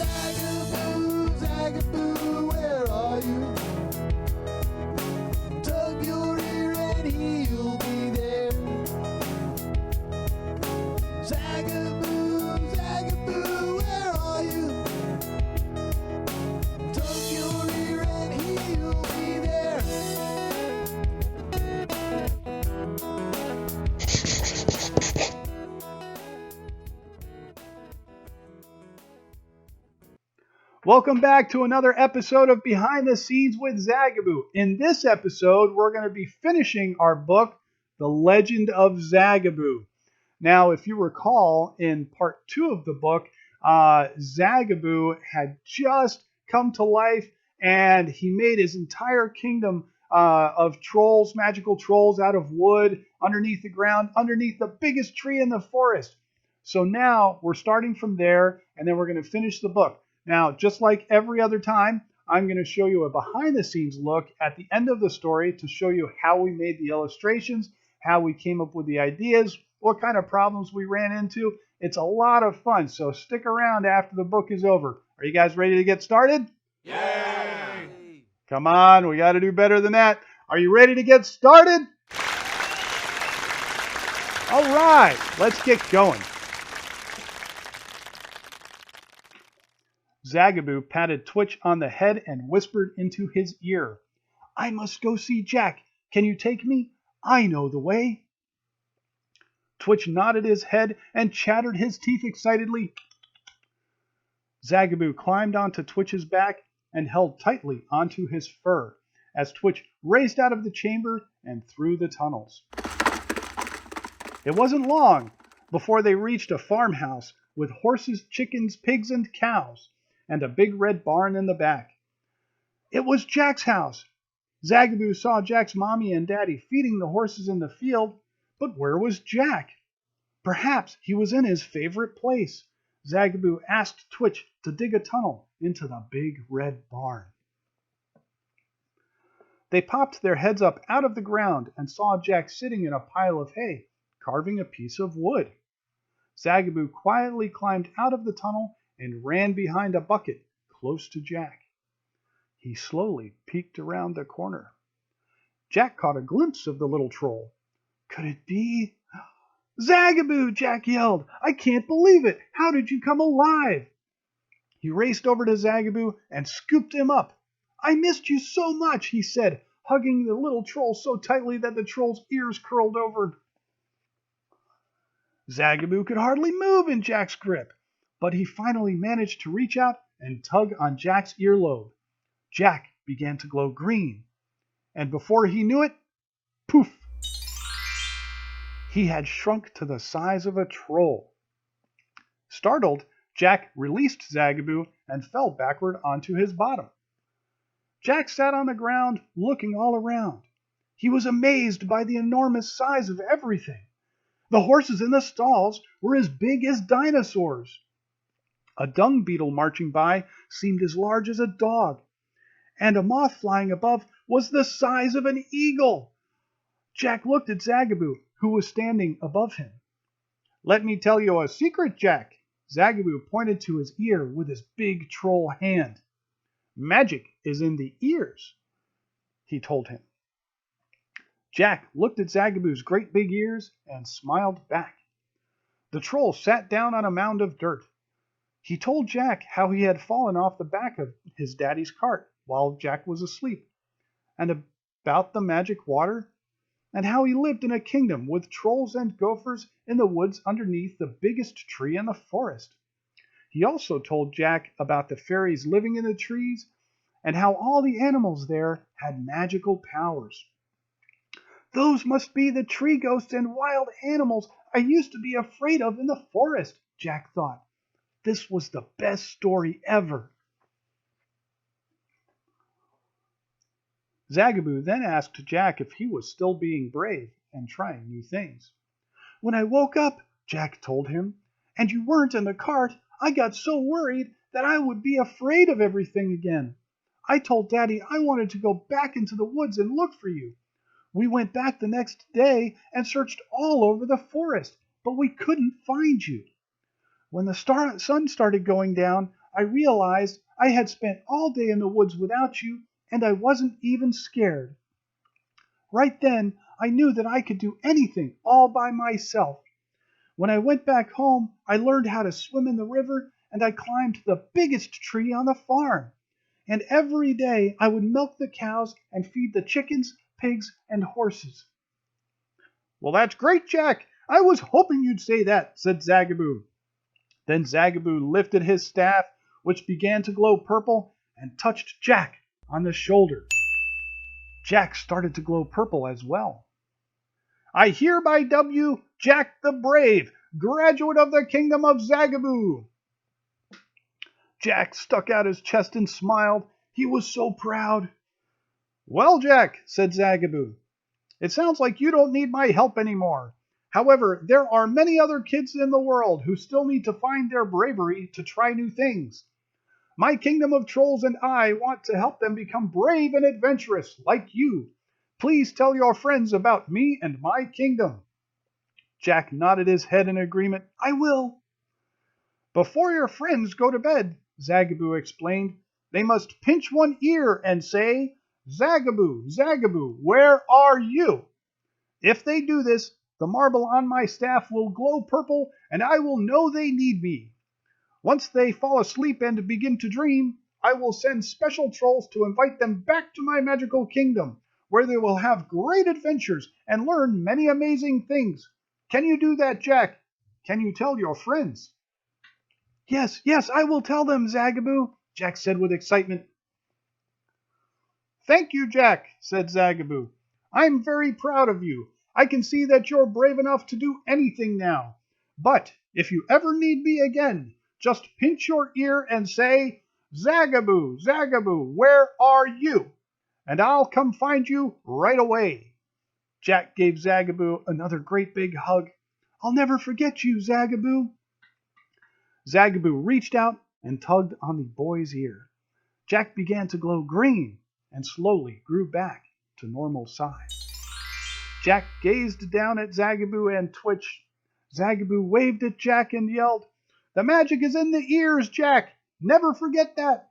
Zagaboo, Zagaboo, where are you? Tug your ear and he'll be there. Zagaboo, Zagaboo, where are you? Tug your ear and he'll be there. Welcome back to another episode of Behind the Scenes with Zagaboo. In this episode, we're going to be finishing our book, The Legend of Zagaboo. Now, if you recall, in part 2 of the book, Zagaboo had just come to life and he made his entire kingdom of trolls, magical trolls out of wood, underneath the ground, underneath the biggest tree in the forest. So now we're starting from there and then we're going to finish the book. Now, just like every other time, I'm going to show you a behind-the-scenes look at the end of the story to show you how we made the illustrations, how we came up with the ideas, what kind of problems we ran into. It's a lot of fun, so stick around after the book is over. Are you guys ready to get started? Yay! Come on, we got to do better than that. Are you ready to get started? All right, let's get going. Zagaboo patted Twitch on the head and whispered into his ear, "I must go see Jack. Can you take me? I know the way." Twitch nodded his head and chattered his teeth excitedly. Zagaboo climbed onto Twitch's back and held tightly onto his fur as Twitch raced out of the chamber and through the tunnels. It wasn't long before they reached a farmhouse with horses, chickens, pigs, and cows, and a big red barn in the back. It was Jack's house. Zagaboo saw Jack's mommy and daddy feeding the horses in the field, but where was Jack? Perhaps he was in his favorite place. Zagaboo asked Twitch to dig a tunnel into the big red barn. They popped their heads up out of the ground and saw Jack sitting in a pile of hay, carving a piece of wood. Zagaboo quietly climbed out of the tunnel and ran behind a bucket close to Jack. He slowly peeked around the corner. Jack caught a glimpse of the little troll. Could it be? "Zagaboo!" Jack yelled. "I can't believe it! How did you come alive?" He raced over to Zagaboo and scooped him up. "I missed you so much," he said, hugging the little troll so tightly that the troll's ears curled over. Zagaboo could hardly move in Jack's grip, but he finally managed to reach out and tug on Jack's earlobe. Jack began to glow green, and before he knew it, poof! He had shrunk to the size of a troll. Startled, Jack released Zagaboo and fell backward onto his bottom. Jack sat on the ground, looking all around. He was amazed by the enormous size of everything. The horses in the stalls were as big as dinosaurs. A dung beetle marching by seemed as large as a dog, and a moth flying above was the size of an eagle. Jack looked at Zagaboo, who was standing above him. "Let me tell you a secret, Jack." Zagaboo pointed to his ear with his big troll hand. "Magic is in the ears," he told him. Jack looked at Zagaboo's great big ears and smiled back. The troll sat down on a mound of dirt. He told Jack how he had fallen off the back of his daddy's cart while Jack was asleep, and about the magic water, and how he lived in a kingdom with trolls and gophers in the woods underneath the biggest tree in the forest. He also told Jack about the fairies living in the trees and how all the animals there had magical powers. "Those must be the tree ghosts and wild animals I used to be afraid of in the forest," Jack thought. This was the best story ever. Zagaboo then asked Jack if he was still being brave and trying new things. "When I woke up," Jack told him, "and you weren't in the cart, I got so worried that I would be afraid of everything again. I told Daddy I wanted to go back into the woods and look for you. We went back the next day and searched all over the forest, but we couldn't find you. When the sun started going down, I realized I had spent all day in the woods without you, and I wasn't even scared. Right then, I knew that I could do anything all by myself. When I went back home, I learned how to swim in the river, and I climbed the biggest tree on the farm. And every day I would milk the cows and feed the chickens, pigs, and horses. Well, that's great, Jack. I was hoping you'd say that, said Zagaboo. Then Zagaboo lifted his staff, which began to glow purple, and touched Jack on the shoulder. Jack started to glow purple as well. I hereby dub you Jack the Brave, graduate of the Kingdom of Zagaboo. Jack stuck out his chest and smiled. He was so proud. Well, Jack, said Zagaboo, it sounds like you don't need my help anymore. However, there are many other kids in the world who still need to find their bravery to try new things. My kingdom of trolls and I want to help them become brave and adventurous like you. Please tell your friends about me and my kingdom. Jack nodded his head in agreement. I will. Before your friends go to bed, Zagaboo explained, they must pinch one ear and say, Zagaboo, Zagaboo, where are you? If they do this, the marble on my staff will glow purple, and I will know they need me. Once they fall asleep and begin to dream, I will send special trolls to invite them back to my magical kingdom, where they will have great adventures and learn many amazing things. Can you do that, Jack? Can you tell your friends? Yes, yes, I will tell them, Zagaboo, Jack said with excitement. Thank you, Jack, said Zagaboo. I'm very proud of you. I can see that you're brave enough to do anything now. But if you ever need me again, just pinch your ear and say, Zagaboo, Zagaboo, where are you? And I'll come find you right away. Jack gave Zagaboo another great big hug. I'll never forget you, Zagaboo. Zagaboo reached out and tugged on the boy's ear. Jack began to glow green and slowly grew back to normal size. Jack gazed down at Zagaboo and twitched. Zagaboo waved at Jack and yelled, The magic is in the ears, Jack! Never forget that!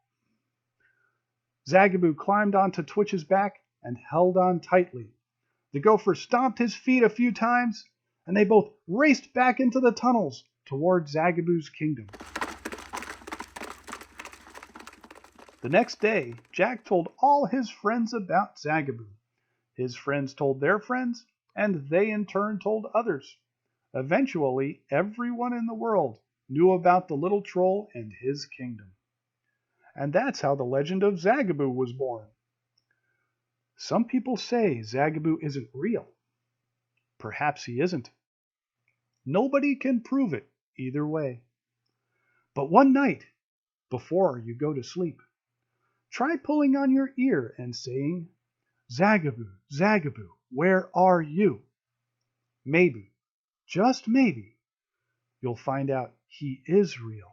Zagaboo climbed onto Twitch's back and held on tightly. The gopher stomped his feet a few times, and they both raced back into the tunnels toward Zagaboo's kingdom. The next day, Jack told all his friends about Zagaboo. His friends told their friends, and they in turn told others. Eventually, everyone in the world knew about the little troll and his kingdom. And that's how the legend of Zagaboo was born. Some people say Zagaboo isn't real. Perhaps he isn't. Nobody can prove it either way. But one night, before you go to sleep, try pulling on your ear and saying, Zagaboo, Zagaboo, where are you? Maybe, just maybe, you'll find out he is real.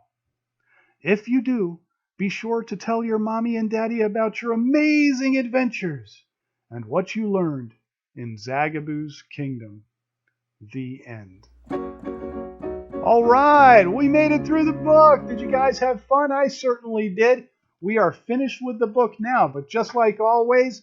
If you do, be sure to tell your mommy and daddy about your amazing adventures and what you learned in Zagaboo's kingdom. The end. All right, we made it through the book. Did you guys have fun? I certainly did. We are finished with the book now, but just like always,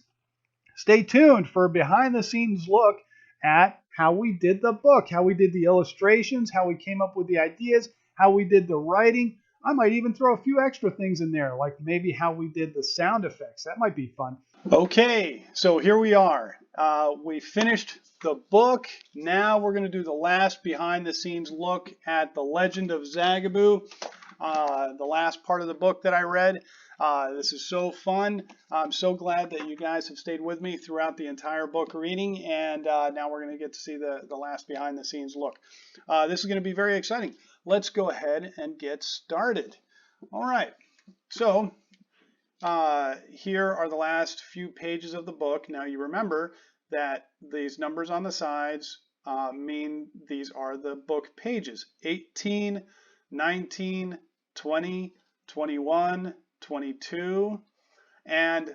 stay tuned for a behind-the-scenes look at how we did the book, how we did the illustrations, how we came up with the ideas, how we did the writing. I might even throw a few extra things in there, like maybe how we did the sound effects. That might be fun. Okay, so here we are. We finished the book. Now we're going to do the last behind-the-scenes look at The Legend of Zagaboo, the last part of the book that I read. This is so fun. I'm so glad that you guys have stayed with me throughout the entire book reading, and now we're going to get to see the last behind-the-scenes look. This is going to be very exciting. Let's go ahead and get started. All right, so here are the last few pages of the book. Now you remember that these numbers on the sides mean these are the book pages: 18, 19, 20, 21, 22, and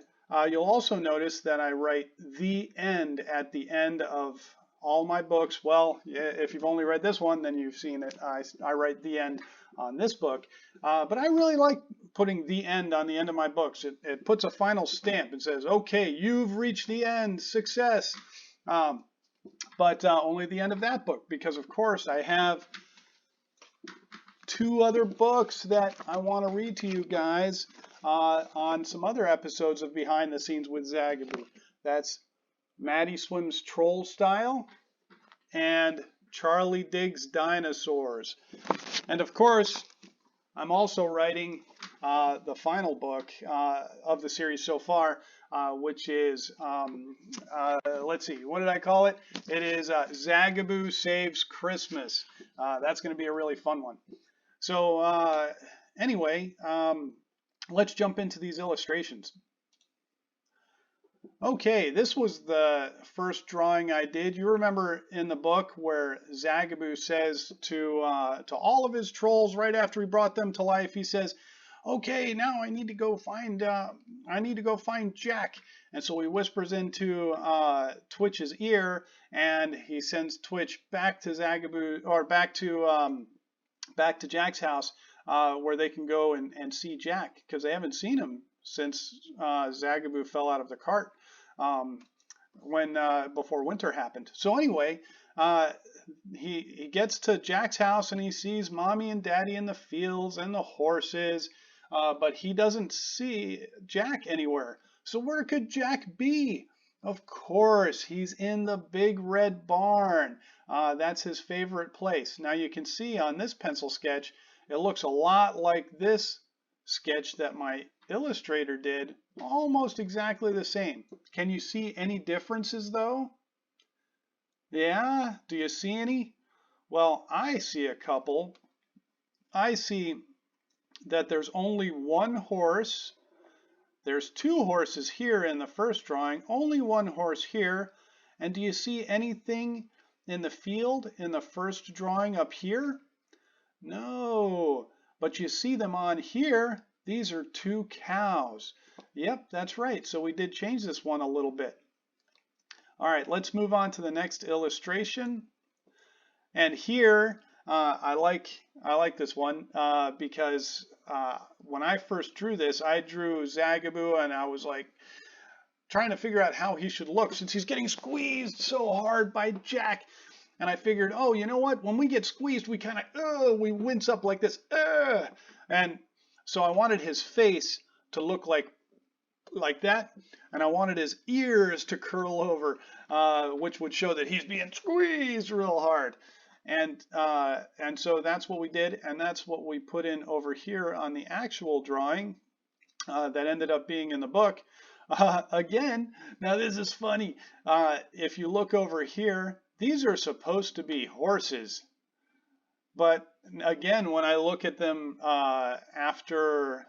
you'll also notice that I write the end at the end of all my books. Well, if you've only read this one, then you've seen it. I write the end on this book, but I really like putting the end on the end of my books. It puts a final stamp. It says, okay, you've reached the end, success. But only the end of that book, because of course I have 2 other books that I want to read to you guys on some other episodes of Behind the Scenes with Zagaboo. That's Maddie Swims Troll Style and Charlie Digs Dinosaurs. And of course, I'm also writing the final book of the series so far, which is, let's see, what did I call it? It is Zagaboo Saves Christmas. That's going to be a really fun one. So anyway, let's jump into these illustrations. Okay, this was the first drawing I did. You remember in the book where Zagaboo says to all of his trolls right after he brought them to life, he says, "Okay, now I need to go find Jack." And so he whispers into Twitch's ear, and he sends Twitch back to Zagaboo, or back to Jack's house, where they can go and see Jack, because they haven't seen him since Zagaboo fell out of the cart before winter happened. So anyway, he gets to Jack's house and he sees Mommy and Daddy in the fields and the horses, but he doesn't see Jack anywhere. So where could Jack be? Of course, he's in the big red barn. That's his favorite place. Now you can see on this pencil sketch, it looks a lot like this sketch that my illustrator did, almost exactly the same. Can you see any differences though? Yeah, do you see any? Well, I see a couple. I see that there's only one horse. There's 2 horses here in the first drawing, only 1 horse here. And do you see anything in the field in the first drawing up here? No, but you see them on here. These are 2 cows. Yep, that's right. So we did change this one a little bit. All right, let's move on to the next illustration. And here, I like this one because when I first drew this, I drew Zagaboo and I was like trying to figure out how he should look since he's getting squeezed so hard by Jack. And I figured, oh, you know what? When we get squeezed, we kind of, we wince up like this. And so I wanted his face to look like that, and I wanted his ears to curl over, which would show that he's being squeezed real hard. And so that's what we did, and that's what we put in over here on the actual drawing that ended up being in the book. Again, now this is funny. If you look over here, these are supposed to be horses. But again, when I look at them after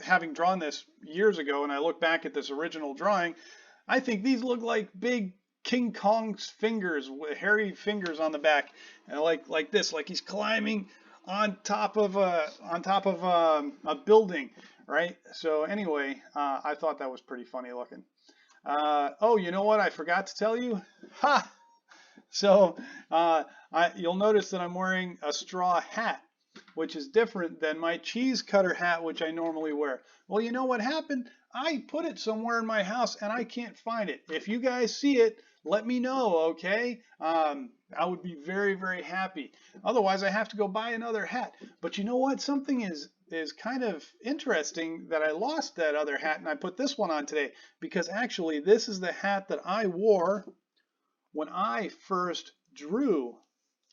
having drawn this years ago, and I look back at this original drawing, I think these look like big King Kong's fingers, with hairy fingers on the back, and like this, like he's climbing on top of a building, right? So anyway, I thought that was pretty funny looking. Oh, you know what? I forgot to tell you. Ha! So you'll notice that I'm wearing a straw hat, which is different than my cheese cutter hat, which I normally wear. Well, you know what happened? I put it somewhere in my house and I can't find it. If you guys see it, let me know, okay? I would be very, very happy. Otherwise, I have to go buy another hat. But you know what? Something is kind of interesting that I lost that other hat and I put this one on today, because actually this is the hat that I wore when I first drew,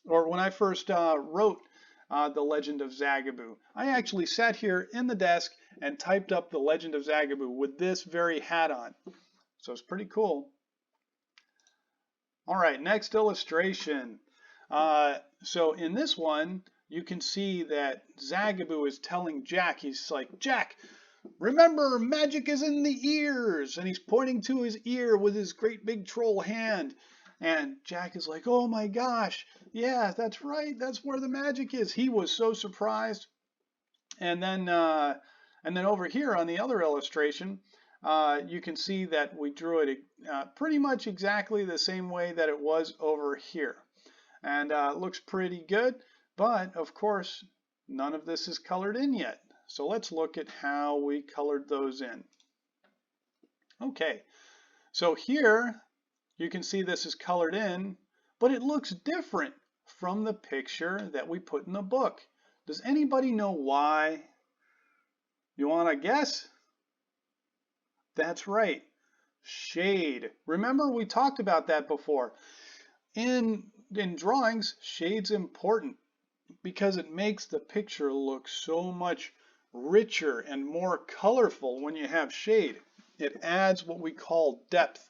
or when I first wrote The Legend of Zagaboo. I actually sat here in the desk and typed up The Legend of Zagaboo with this very hat on. So it's pretty cool. All right, next illustration. So in this one, you can see that Zagaboo is telling Jack, he's like, Jack, remember, magic is in the ears. And he's pointing to his ear with his great big troll hand. And Jack is like, oh my gosh, yeah, that's right. That's where the magic is. He was so surprised. And then over here on the other illustration, you can see that we drew it pretty much exactly the same way that it was over here. And it looks pretty good. But of course, none of this is colored in yet. So let's look at how we colored those in. Okay, so here you can see this is colored in, but it looks different from the picture that we put in the book. Does anybody know why? You want to guess? That's right, shade. Remember, we talked about that before. In drawings, shade's important because it makes the picture look so much richer and more colorful when you have shade. It adds what we call depth,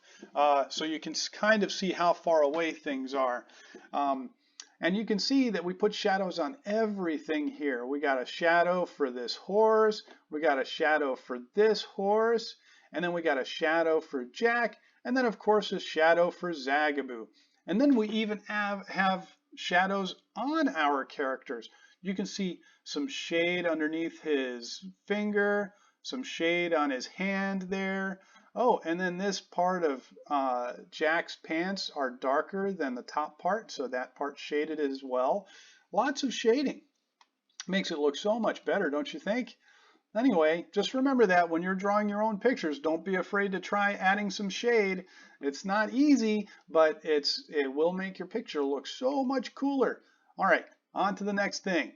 so you can kind of see how far away things are. And you can see that we put shadows on everything here. We got a shadow for this horse, we got a shadow for this horse, and then we got a shadow for Jack, and then of course a shadow for Zagaboo. And then we even have shadows on our characters. You can see some shade underneath his finger, some shade on his hand there. Oh, and then this part of Jack's pants are darker than the top part, so that part's shaded as well. Lots of shading. Makes it look so much better, don't you think? Anyway, just remember that when you're drawing your own pictures, don't be afraid to try adding some shade. It's not easy, but it will make your picture look so much cooler. All right, on to the next thing.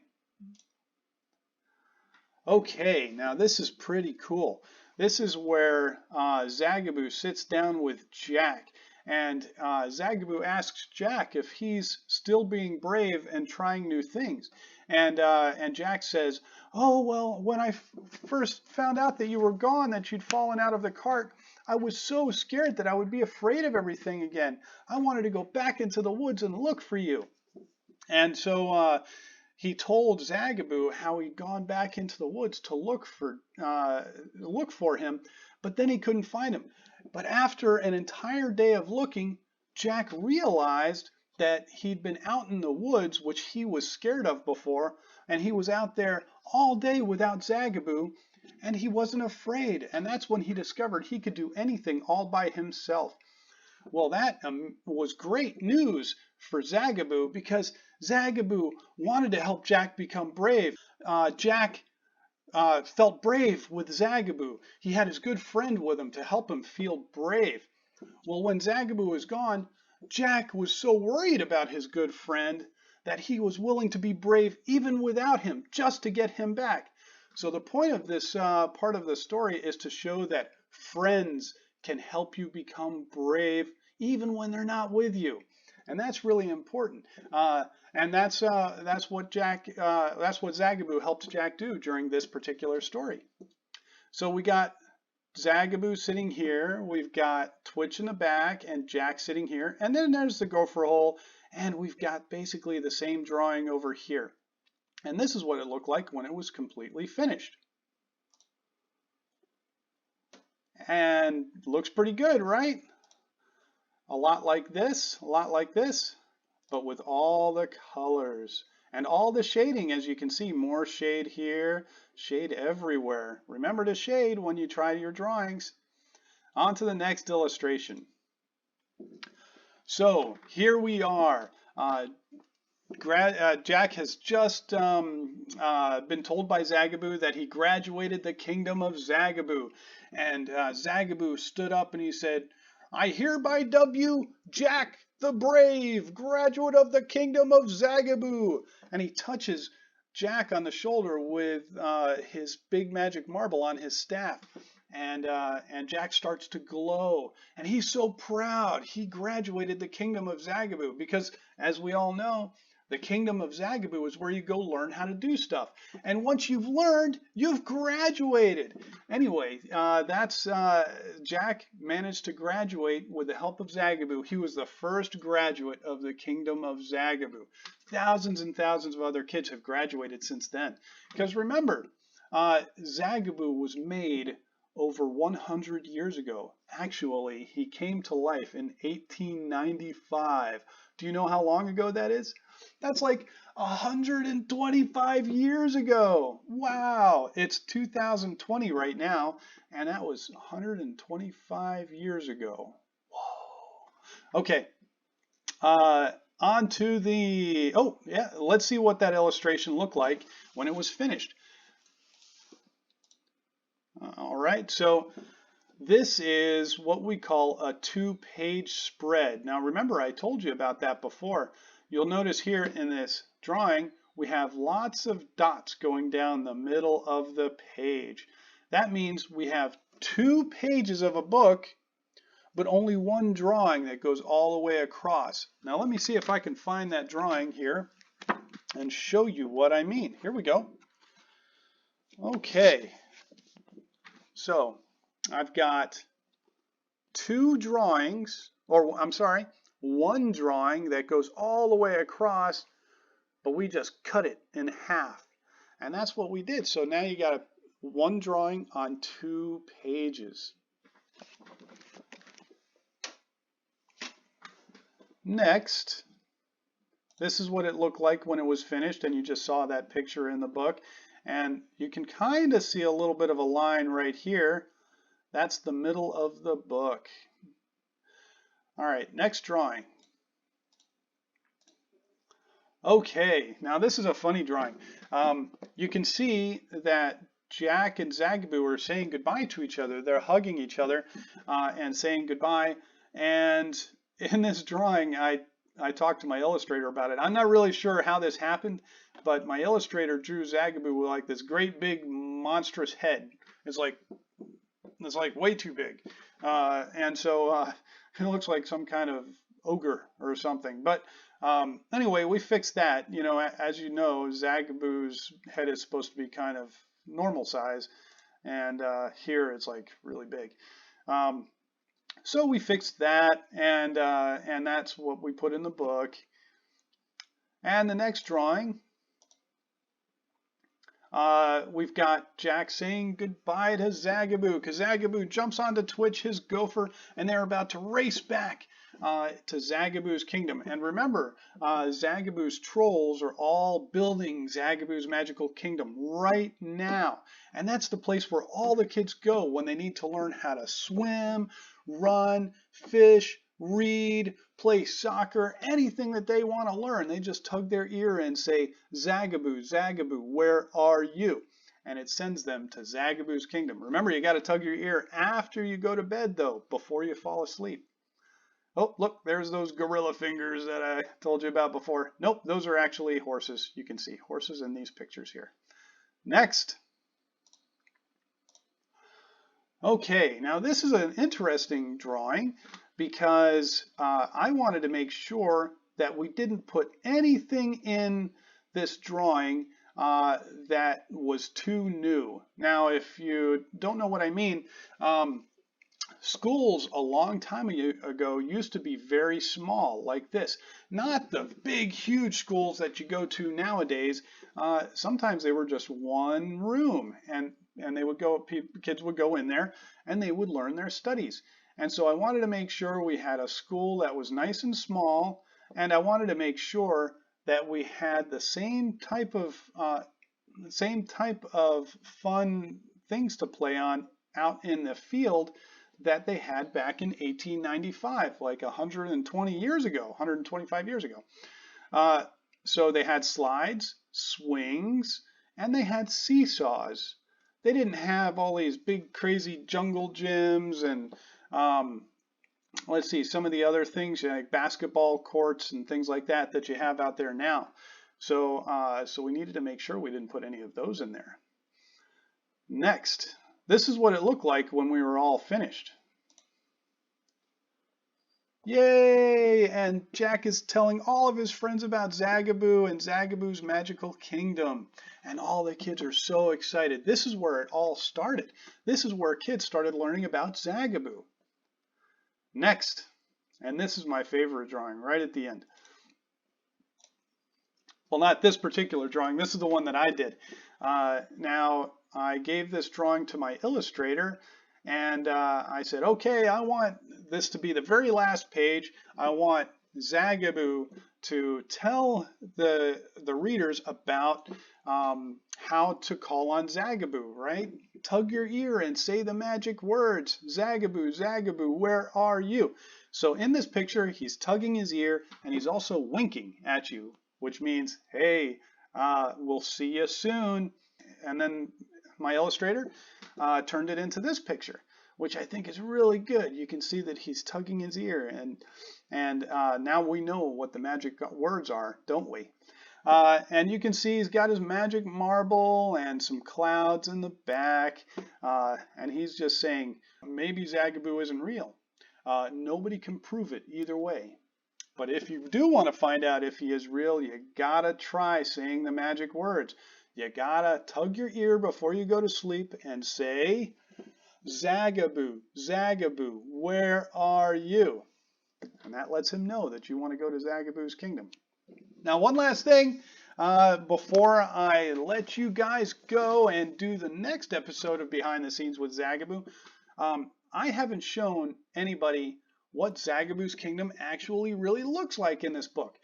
Okay, now this is pretty cool. This is where Zagaboo sits down with Jack, and Zagaboo asks Jack if he's still being brave and trying new things. And Jack says, "Oh, well, when I first found out that you were gone, that you'd fallen out of the cart, I was so scared that I would be afraid of everything again. I wanted to go back into the woods and look for you." And so he told Zagaboo how he'd gone back into the woods to look for him, but then he couldn't find him. But after an entire day of looking, Jack realized that he'd been out in the woods, which he was scared of before, and he was out there all day without Zagaboo, and he wasn't afraid. And that's when he discovered he could do anything all by himself. Well, that was great news for Zagaboo because Zagaboo wanted to help Jack become brave. Jack felt brave with Zagaboo. He had his good friend with him to help him feel brave. Well, when Zagaboo was gone, Jack was so worried about his good friend that he was willing to be brave even without him, just to get him back. So the point of this part of the story is to show that friends can help you become brave even when they're not with you, and that's really important. And that's what Zagaboo helps Jack do during this particular story. So we got Zagaboo sitting here, we've got Twitch in the back, and Jack sitting here, and then there's the gopher hole, and we've got basically the same drawing over here. And this is what it looked like when it was completely finished. And looks pretty good, right? A lot like this, but with all the colors and all the shading. As you can see, more shade here, shade everywhere. Remember to shade when you try your drawings. On to the next illustration. So here we are. Jack has just been told by Zagaboo that he graduated the kingdom of Zagaboo. And Zagaboo stood up and he said, "I hereby dub you Jack the Brave, graduate of the kingdom of Zagaboo." And he touches Jack on the shoulder with his big magic marble on his staff. And Jack starts to glow. And he's so proud. He graduated the kingdom of Zagaboo because, as we all know, the kingdom of Zagaboo is where you go learn how to do stuff. And once you've learned, you've graduated. Anyway, Jack managed to graduate with the help of Zagaboo. He was the first graduate of the kingdom of Zagaboo. Thousands and thousands of other kids have graduated since then. Because remember, Zagaboo was made over 100 years ago. Actually, he came to life in 1895. Do you know how long ago that is? That's like 125 years ago. Wow, it's 2020 right now, and that was 125 years ago. Whoa. Okay, on to the, oh yeah, let's see what that illustration looked like when it was finished. All right, so this is what we call a two-page spread. Now remember, I told you about that before. You'll notice here in this drawing, we have lots of dots going down the middle of the page. That means we have 2 pages of a book, but only one drawing that goes all the way across. Now let me see if I can find that drawing here and show you what I mean. Here we go. Okay, so I've got 2 drawings, or I'm sorry, 1 drawing that goes all the way across, but we just cut it in half. And that's what we did. So now you got 1 drawing on 2 pages. Next, this is what it looked like when it was finished, and you just saw that picture in the book. And you can kind of see a little bit of a line right here. That's the middle of the book. All right, next drawing. Okay, now this is a funny drawing. You can see that Jack and Zagaboo are saying goodbye to each other. They're hugging each other and saying goodbye. And in this drawing, I talked to my illustrator about it. I'm not really sure how this happened, but my illustrator drew Zagaboo with like this great big monstrous head. It's like way too big. And so it looks like some kind of ogre or something. But anyway, we fixed that. You know, as you know, Zagaboo's head is supposed to be kind of normal size, and here it's like really big. So we fixed that, and that's what we put in the book. And the next drawing, we've got Jack saying goodbye to Zagaboo, because Zagaboo jumps onto Twitch, his gopher, and they're about to race back to Zagaboo's kingdom. And remember, Zagaboo's trolls are all building Zagaboo's magical kingdom right now. And that's the place where all the kids go when they need to learn how to swim, run, fish, read, play soccer, anything that they want to learn. They just tug their ear and say, Zagaboo, Zagaboo, where are you? And it sends them to Zagaboo's kingdom. Remember, you got to tug your ear after you go to bed, though, before you fall asleep. Oh, look, there's those gorilla fingers that I told you about before. Nope, those are actually horses. You can see horses in these pictures here. Next. Okay, now this is an interesting drawing because I wanted to make sure that we didn't put anything in this drawing that was too new. Now, if you don't know what I mean, schools a long time ago used to be very small, like this. Not the big, huge schools that you go to nowadays. Sometimes they were just one room, and they would go, kids would go in there, and they would learn their studies. And so I wanted to make sure we had a school that was nice and small, and I wanted to make sure that we had the same type of fun things to play on out in the field that they had back in 1895, like 120 years ago, 125 years ago. So they had slides, swings, and they had seesaws. They didn't have all these big crazy jungle gyms and let's see, some of the other things like basketball courts and things like that that you have out there now. So we needed to make sure we didn't put any of those in there. Next, this is what it looked like when we were all finished. Yay! And Jack is telling all of his friends about Zagaboo and Zagaboo's magical kingdom. And all the kids are so excited. This is where it all started. This is where kids started learning about Zagaboo. Next, and this is my favorite drawing right at the end. Well, not this particular drawing. This is the one that I did. Now, I gave this drawing to my illustrator, and I said, okay, I want this to be the very last page. I want Zagaboo to tell the readers about how to call on Zagaboo, right? Tug your ear and say the magic words, Zagaboo, Zagaboo, where are you? So in this picture, he's tugging his ear and he's also winking at you, which means, hey, we'll see you soon. And then my illustrator turned it into this picture, which I think is really good. You can see that he's tugging his ear, and now we know what the magic words are, don't we? And you can see he's got his magic marble and some clouds in the back, and he's just saying, maybe Zagaboo isn't real. Nobody can prove it either way. But if you do want to find out if he is real, you gotta try saying the magic words. You gotta tug your ear before you go to sleep and say, Zagaboo, Zagaboo, where are you? And that lets him know that you want to go to Zagaboo's kingdom. Now, one last thing before I let you guys go and do the next episode of Behind the Scenes with Zagaboo. I haven't shown anybody what Zagaboo's kingdom actually really looks like in this book.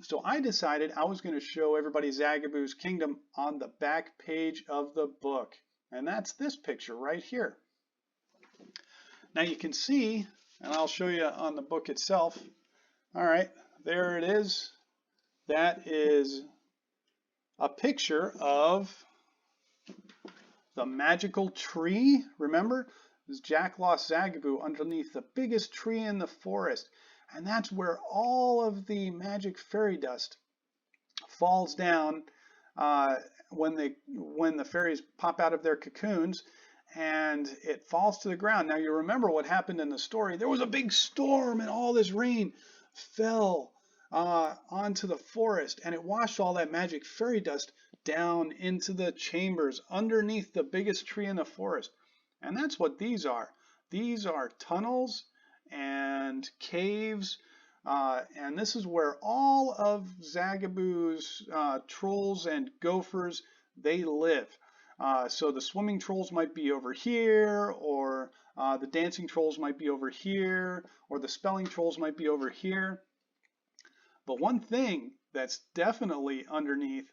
So I decided I was going to show everybody Zagaboo's kingdom on the back page of the book. And that's this picture right here. Now you can see, and I'll show you on the book itself. All right, there it is. That is a picture of the magical tree. Remember, Jack lost Zagaboo underneath the biggest tree in the forest. And that's where all of the magic fairy dust falls down when the fairies pop out of their cocoons, and it falls to the ground. Now you remember what happened in the story. There was a big storm and all this rain fell onto the forest, and it washed all that magic fairy dust down into the chambers underneath the biggest tree in the forest. And that's what these are. These are tunnels and caves, and this is where all of Zagaboo's trolls and gophers, they live. So the swimming trolls might be over here, or the dancing trolls might be over here, or the spelling trolls might be over here. But one thing that's definitely underneath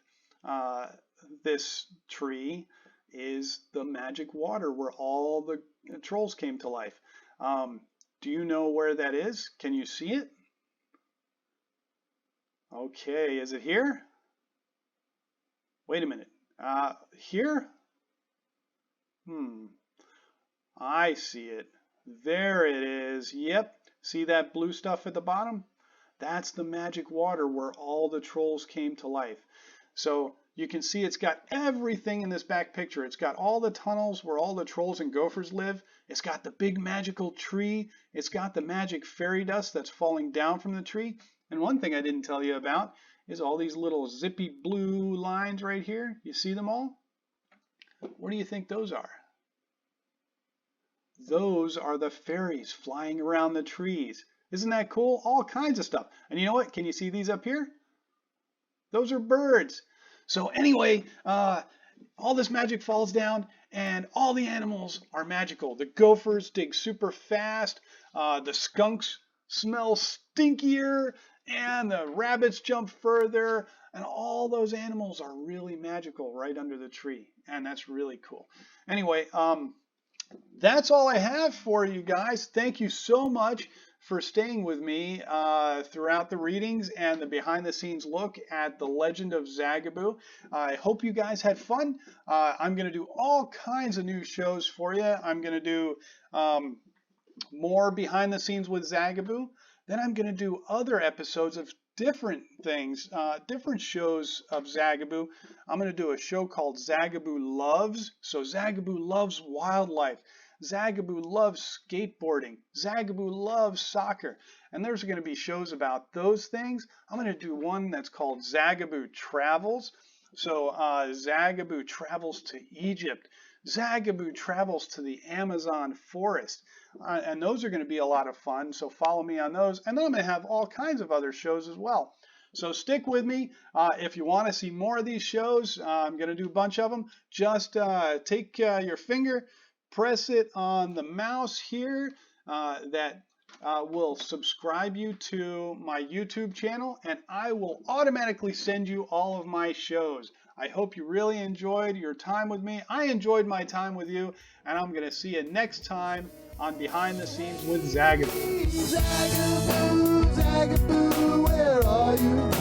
this tree is the magic water where all the trolls came to life. Do you know where that is? Can you see it? Okay, is it here? Wait a minute. Here? I see it. There it is. Yep. See that blue stuff at the bottom? That's the magic water where all the trolls came to life. So you can see it's got everything in this back picture. It's got all the tunnels where all the trolls and gophers live. It's got the big magical tree. It's got the magic fairy dust that's falling down from the tree. And one thing I didn't tell you about is all these little zippy blue lines right here. You see them all? What do you think those are? Those are the fairies flying around the trees. Isn't that cool? All kinds of stuff. And you know what? Can you see these up here? Those are birds. So anyway, all this magic falls down and all the animals are magical. The gophers dig super fast. The skunks smell stinkier, and the rabbits jump further. And all those animals are really magical right under the tree. And that's really cool. Anyway, that's all I have for you guys. Thank you so much for staying with me throughout the readings and the behind the scenes look at the Legend of Zagaboo. I hope you guys had fun. I'm going to do all kinds of new shows for you. I'm going to do more behind the scenes with Zagaboo. Then I'm going to do other episodes of different things, different shows of Zagaboo. I'm going to do a show called Zagaboo Loves. So Zagaboo loves wildlife. Zagaboo loves skateboarding. Zagaboo loves soccer. And there's going to be shows about those things. I'm going to do one that's called Zagaboo Travels. So Zagaboo travels to Egypt. Zagaboo travels to the Amazon forest. And those are going to be a lot of fun. So follow me on those. And then I'm going to have all kinds of other shows as well. So stick with me. If you want to see more of these shows, I'm going to do a bunch of them. Just take your finger, press it on the mouse here, that will subscribe you to my YouTube channel, and I will automatically send you all of my shows. I hope you really enjoyed your time with me. I enjoyed my time with you, and I'm going to see you next time on Behind the Scenes with Zagaboo. Zagaboo, Zagaboo, where are you?